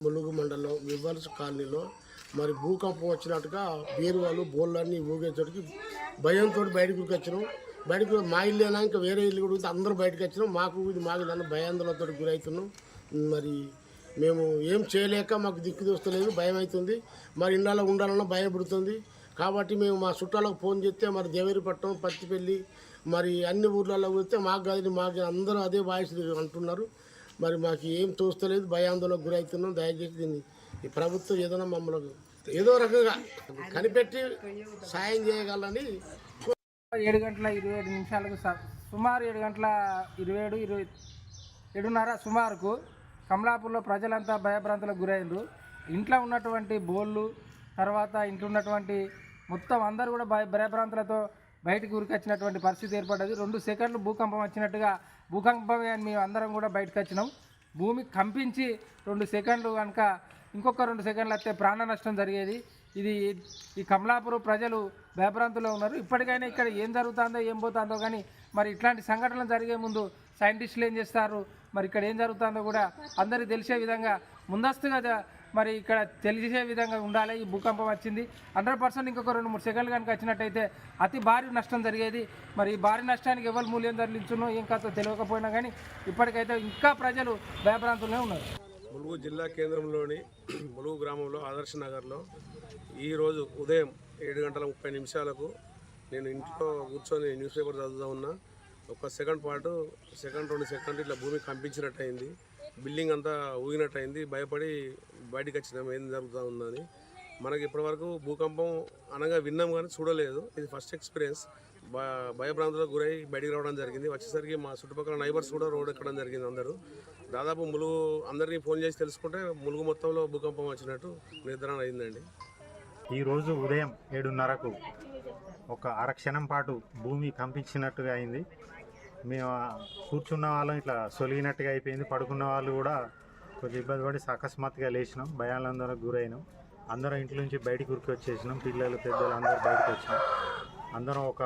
ములుగు మండలం వివల్స్ కాలనీలో మరి భూకంపం వచ్చినట్టుగా బీరువాళ్ళు బోళ్ళన్నీ ఊగేసరికి భయంతో బయటకు వచ్చినాం. బయటకు మా ఇల్లేనా ఇంకా వేరే ఇల్లు కూడా అందరూ బయటకు వచ్చినాం. మాకు ఇది మా ఇల్లు భయాందోళనతో గురవుతున్నాం. మరి మేము ఏం చేయలేక మాకు దిక్కు దోస్తలేదు, భయం అవుతుంది. మరి ఇళ్ళలో ఉండాలన్నా భయపడుతుంది. కాబట్టి మేము మా చుట్టాలకు ఫోన్ చేస్తే మరి దేవేరిపట్నం, పత్తిపల్లి, మరి అన్ని ఊర్లలో పోతే మాకు కాదు మాకు అందరూ అదే వాయిస్ అంటున్నారు. మరి మాకు ఏం తోస్తలేదు, భయాందోళనకు గురవుతున్నాం. దయచేసి దీన్ని ఈ ప్రభుత్వం ఏదైనా మమ్మల్ని ఏదో రకంగా కనిపెట్టి సాయం చేయగలని. 7:27 సుమారు 7:27 సుమారుకు కమలాపూర్లో ప్రజలంతా భయభ్రాంతులకు గురైండ్రు. ఇంట్లో ఉన్నటువంటి బోళ్ళు తర్వాత ఇంట్లో ఉన్నటువంటి మొత్తం అందరూ కూడా భయభ్రాంతులతో బయటకు ఉరికొచ్చినటువంటి పరిస్థితి ఏర్పడ్డది. 2 సెకండ్లు భూకంపం వచ్చినట్టుగా భూకంపమే అని మేము అందరం కూడా బయటకు వచ్చినాం. భూమి కంపించి 2 సెకండ్లు కనుక ఇంకొక 2 సెకండ్లు వస్తే ప్రాణ నష్టం జరిగేది. ఈ కమలాపూర్ ప్రజలు భయభ్రాంతుల్లో ఉన్నారు. ఇప్పటికైనా ఇక్కడ ఏం జరుగుతుందో ఏం పోతుందో కానీ మరి ఇట్లాంటి సంఘటనలు జరిగే ముందు సైంటిస్టులు ఏం చేస్తారు, మరి ఇక్కడ ఏం జరుగుతుందో కూడా అందరికీ తెలిసే విధంగా ముందస్తుగా మరి ఇక్కడ తెలిసే విధంగా ఉండాలి. ఈ భూకంపం వచ్చింది 100% ఇంకొక 2-3 సెకండ్లు కనుక వచ్చినట్టయితే అతి భారీ నష్టం జరిగేది. మరి ఈ భారీ నష్టానికి ఎవరు మూల్యం చెల్లించునో ఏం కాదో తెలియకపోయినా కానీ ఇప్పటికైతే ఇంకా ప్రజలు భయభ్రాంతులనే ఉన్నారు. ములుగు జిల్లా కేంద్రంలోని ములుగు గ్రామంలో ఆదర్శ నగర్లో ఈరోజు ఉదయం 7:30 నేను ఇంట్లో కూర్చొని న్యూస్ పేపర్ చదువుతూ ఉన్నా. 1 సెకండ్ పాటు 2 సెకండ్లు ఇట్లా భూమి కంపించినట్టు అయింది. బిల్డింగ్ అంతా ఊగినట్టు అయింది. భయపడి బయటికి వచ్చినాం ఏం జరుగుతూ ఉందని. మనకి ఇప్పటివరకు భూకంపం అనగా విన్నాం కానీ చూడలేదు. ఇది ఫస్ట్ ఎక్స్పీరియన్స్. భయభ్రాంతులకు గురై బయటికి రావడం జరిగింది. వచ్చేసరికి మా చుట్టుపక్కల నైబర్స్ కూడా రోడ్ ఎక్కడం జరిగింది. అందరూ దాదాపు ములుగు అందరినీ ఫోన్ చేసి తెలుసుకుంటే ములుగు మొత్తంలో భూకంపం వచ్చినట్టు నిర్ధారణ అయిందండి. ఈరోజు ఉదయం 7:30కు ఒక అరక్షణం పాటు భూమి కంపించినట్టుగా అయింది. మేము కూర్చున్న వాళ్ళం ఇట్లా సొలిగినట్టుగా అయిపోయింది. పడుకున్న వాళ్ళు కూడా కొంచెం ఇబ్బంది పడి అకస్మాత్తుగా లేచినాం. భయాలందరికి గురైనాం. అందరం ఇంటి నుంచి బయటికి ఉరికి వచ్చేసినాం. పిల్లలు పెద్దలు అందరూ బయటకు వచ్చినాం. అందరం ఒక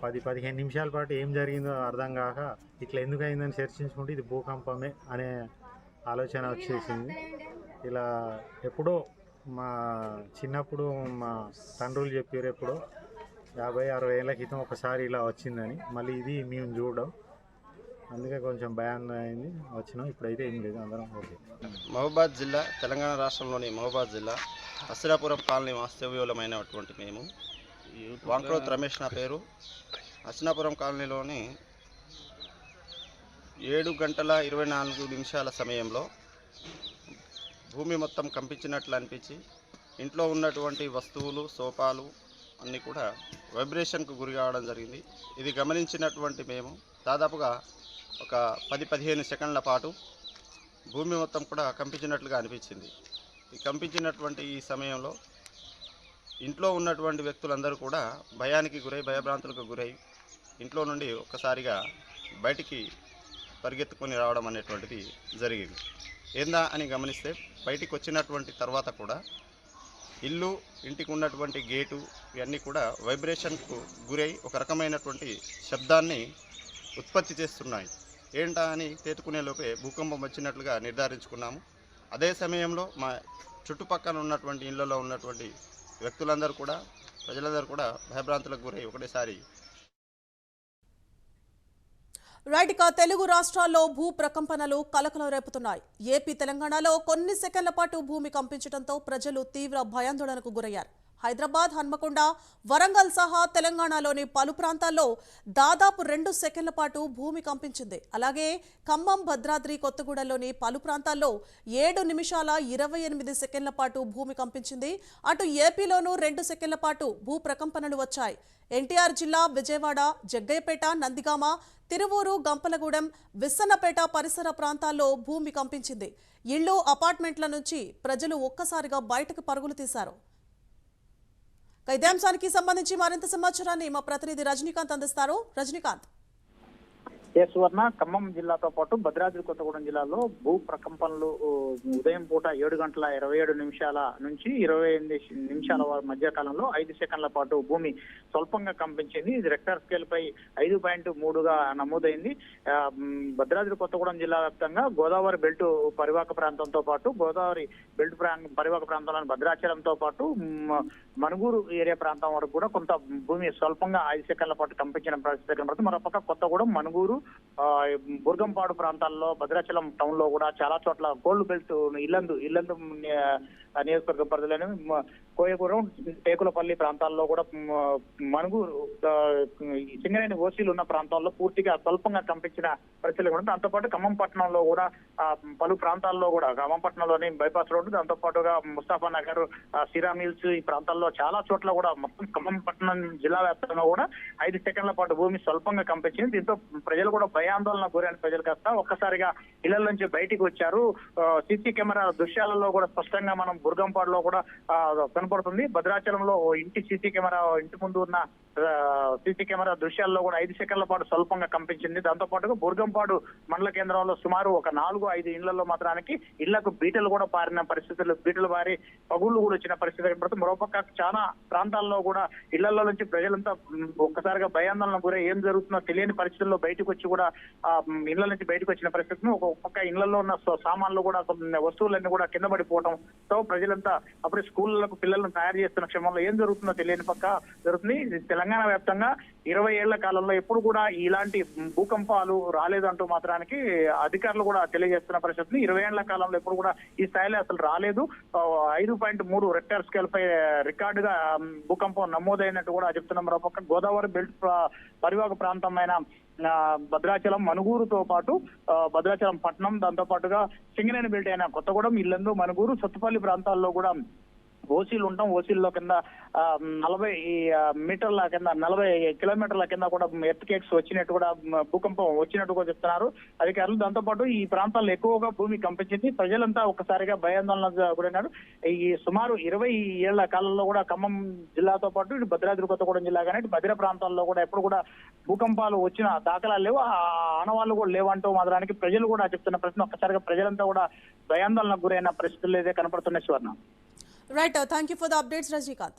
10-15 నిమిషాల పాటు ఏం జరిగిందో అర్థం కాక ఇట్లా ఎందుకు అయిందని చర్చించుకుంటే ఇది భూకంపమే అనే ఆలోచన వచ్చేసింది. ఇలా ఎప్పుడో మా చిన్నప్పుడు మా తండ్రులు చెప్పారు ఎప్పుడో 50-60 ఏళ్ళ క్రితం ఒకసారి ఇలా వచ్చిందని. మళ్ళీ ఇది మేము చూడడం అందుకే కొంచెం భయం అయింది, వచ్చినాం. ఇప్పుడైతే ఏం లేదు, అందరం ఓకే. మహబూబాద్ జిల్లా తెలంగాణ రాష్ట్రంలోని మహబూబాద్ జిల్లా అసిరాపురం కాలనీ వాస్తవ్యులమైనటువంటి మేము. వాంక్రోత్ రమేష్ నా పేరు. అసినాపురం కాలనీలోని 7:24 సమయంలో భూమి మొత్తం కంపించినట్లు అనిపించి ఇంట్లో ఉన్నటువంటి వస్తువులు సోఫాలు అన్నీ కూడా వైబ్రేషన్కు గురి కావడం జరిగింది. ఇది గమనించినటువంటి మేము దాదాపుగా ఒక 10-15 సెకండ్ల పాటు భూమి మొత్తం కూడా కంపించినట్లుగా అనిపించింది. ఈ కంపించినటువంటి ఈ సమయంలో ఇంట్లో ఉన్నటువంటి వ్యక్తులందరూ కూడా భయానికి గురై భయభ్రాంతులకు గురై ఇంట్లో నుండి ఒక్కసారిగా బయటికి పరిగెత్తుకొని రావడం అనేటువంటిది జరిగింది. ఏందా అని గమనిస్తే బయటికి వచ్చినటువంటి తర్వాత కూడా ఇల్లు, ఇంటికి ఉన్నటువంటి గేటు ఇవన్నీ కూడా వైబ్రేషన్కు గురై ఒక రకమైనటువంటి శబ్దాన్ని ఉత్పత్తి చేస్తున్నాయి. ఏంటా అని తేతుకునే లోపే భూకంపం వచ్చినట్లుగా నిర్ధారించుకున్నాము. అదే సమయంలో మా చుట్టుపక్కల ఉన్నటువంటి ఇళ్లలో ఉన్నటువంటి వ్యక్తులందరూ కూడా ప్రజలందరూ కూడా భయభ్రాంతులకు గురై ఒకటేసారి. రైట్, ఇక తెలుగు రాష్ట్రాల్లో భూ ప్రకంపనలు కలకలం రేపుతున్నాయి. ఏపీ, తెలంగాణలో కొన్ని సెకండ్ల పాటు భూమి కంపించడంతో ప్రజలు తీవ్ర భయాందోళనకు గురయ్యారు. హైదరాబాద్, హన్మకొండ, వరంగల్ సహా తెలంగాణలోని పలు ప్రాంతాల్లో దాదాపు 2 సెకండ్ల పాటు భూమి కంపించింది. అలాగే ఖమ్మం, భద్రాద్రి కొత్తగూడలోని పలు ప్రాంతాల్లో 7:28 సెకండ్ల పాటు భూమి కంపించింది. అటు ఏపీలోనూ 2 సెకండ్ల పాటు భూ ప్రకంపనలు వచ్చాయి. ఎన్టీఆర్ జిల్లా విజయవాడ, జగ్గయ్యపేట, నందిగామ, తిరువూరు, గంపలగూడెం, విస్సన్నపేట పరిసర ప్రాంతాల్లో భూమి కంపించింది. ఇళ్లు, అపార్ట్మెంట్ల నుంచి ప్రజలు ఒక్కసారిగా బయటకు పరుగులు తీశారు. ఇదే అంశానికి సంబంధించి మరింత సమాచారాన్ని మా ప్రతినిధి రజనీకాంత్ అందిస్తారు. రజనీకాంత్. సువర్ణ. ఖమ్మం జిల్లాతో పాటు భద్రాద్రి కొత్తగూడెం జిల్లాలో భూ ప్రకంపనలు ఉదయం పూట 7:27 నుంచి 28 నిమిషాల మధ్య కాలంలో 5 సెకండ్ల పాటు భూమి స్వల్పంగా కంపించింది. ఇది రెక్టర్ స్కేల్ పై 5.3గా నమోదైంది. భద్రాద్రి కొత్తగూడెం జిల్లా వ్యాప్తంగా గోదావరి బెల్ట్ పరివాహక ప్రాంతంతో పాటు గోదావరి బెల్ట్ పరివాహక ప్రాంతంలోని భద్రాచలంతో పాటు మనుగూరు ఏరియా ప్రాంతం వరకు కూడా కొంత భూమి స్వల్పంగా 5 సెకండ్ల పాటు కంపించిన పరిస్థితి కనబడుతుంది. మరోపక్క కొత్తగూడెం, మనుగూరు, బుర్గంపాడు ప్రాంతాల్లో, భద్రాచలం టౌన్ లో కూడా చాలా చోట్ల గోల్డ్ బెల్ట్ ఇల్లందు నియోజకవర్గ పరిధిలోని కోయగూరం, టేకులపల్లి ప్రాంతాల్లో కూడా మనుగూరు, సింగరేణి ఓసీలు ఉన్న ప్రాంతాల్లో పూర్తిగా స్వల్పంగా కంపించిన పరిస్థితులు కూడా. దాంతోపాటు ఖమ్మం పట్టణంలో కూడా పలు ప్రాంతాల్లో కూడా ఖమ్మం పట్టణంలోని బైపాస్ రోడ్డు, దాంతో పాటుగా ముస్తాఫా నగర్, సిరా మిల్స్ ఈ ప్రాంతాల్లో చాలా చోట్ల కూడా మొత్తం ఖమ్మం పట్టణం జిల్లా వ్యాప్తంగా కూడా 5 సెకండ్ల పాటు భూమి స్వల్పంగా కంపించింది. దీంతో ప్రజలు కూడా భయాందోళన గురైన ప్రజలు కాస్త ఒక్కసారిగా ఇళ్ల నుంచి బయటికి వచ్చారు. సీసీ కెమెరా దృశ్యాలలో కూడా స్పష్టంగా మనం బుర్గంపాడులో కూడా కనపడుతుంది. భద్రాచలంలో ఇంటి ముందు ఉన్న సీసీ కెమెరా దృశ్యాల్లో కూడా 5 సెకండ్ల పాటు స్వల్పంగా కంపించింది. దాంతో పాటుగా బుర్గంపాడు మండల కేంద్రంలో సుమారు ఒక 4-5 ఇళ్లలో మాత్రానికి ఇళ్లకు బీటలు కూడా పారిన పరిస్థితులు, బీటలు పారి పగుళ్లు కూడా వచ్చిన పరిస్థితి కనపడుతుంది. మరోపక్క చాలా ప్రాంతాల్లో కూడా ఇళ్లలో నుంచి ప్రజలంతా ఒక్కసారిగా భయాందోళన గురై ఏం జరుగుతుందో తెలియని పరిస్థితుల్లో బయటకు వచ్చి కూడా ఇళ్ల నుంచి బయటకు వచ్చిన పరిస్థితిని, ఒక్కొక్క ఇళ్లలో ఉన్న సామాన్లు కూడా వస్తువులన్నీ కూడా కింద పడిపోవడంతో ప్రజలంతా అప్పుడే స్కూళ్లకు పిల్లలను తయారు చేస్తున్న క్షమంలో ఏం జరుగుతుందో తెలియని పక్క జరుగుతుంది. తెలంగాణ వ్యాప్తంగా 20 ఏళ్ల కాలంలో ఎప్పుడు కూడా ఇలాంటి భూకంపాలు రాలేదంటూ మాత్రానికి అధికారులు కూడా తెలియజేస్తున్న పరిస్థితిని. 20 ఏళ్ల కాలంలో ఎప్పుడు కూడా ఈ స్థాయిలో అసలు రాలేదు. 5.3 రెక్టర్ స్కేల్ పై రికార్డుగా భూకంపం నమోదైనట్టు కూడా చెప్తున్నాం. మరోపక్క గోదావరి బెల్ట్ పరివాహక ప్రాంతమైన భద్రాచలం, మనుగూరుతో పాటు భద్రాచలం పట్టణం, దాంతో పాటుగా సింగరేణి బెల్ట్ అయిన కొత్తగూడెం, ఇల్లందు, మనుగూరు, సత్తుపల్లి ప్రాంతాల్లో కూడా ఓసీలు ఉంటాం. ఓసీల్లో కింద 40 మీటర్ల కింద 40 కిలోమీటర్ల కింద కూడా ఎర్త్ కేక్స్ వచ్చినట్టు కూడా భూకంపం వచ్చినట్టు కూడా చెప్తున్నారు అధికారులు. దాంతో పాటు ఈ ప్రాంతాల్లో ఎక్కువగా భూమి కంపించింది. ప్రజలంతా ఒక్కసారిగా భయాందోళన గురైనారు. ఈ సుమారు 20 ఏళ్ల కాలంలో కూడా ఖమ్మం జిల్లాతో పాటు ఇటు భద్రాద్రి కొత్తగూడెం జిల్లా కానీ ఇటు బదిర ప్రాంతాల్లో కూడా ఎప్పుడు కూడా భూకంపాలు వచ్చిన దాఖలాలు లేవు, ఆనవాళ్లు కూడా లేవంటూ మాత్రానికి ప్రజలు కూడా చెప్తున్న ప్రశ్న. ఒక్కసారిగా ప్రజలంతా కూడా భయాందోళనకు గురైన పరిస్థితులు అయితే కనపడుతున్నాయి. సువర్ణ. Right. Thank you for the updates, Rajnikant.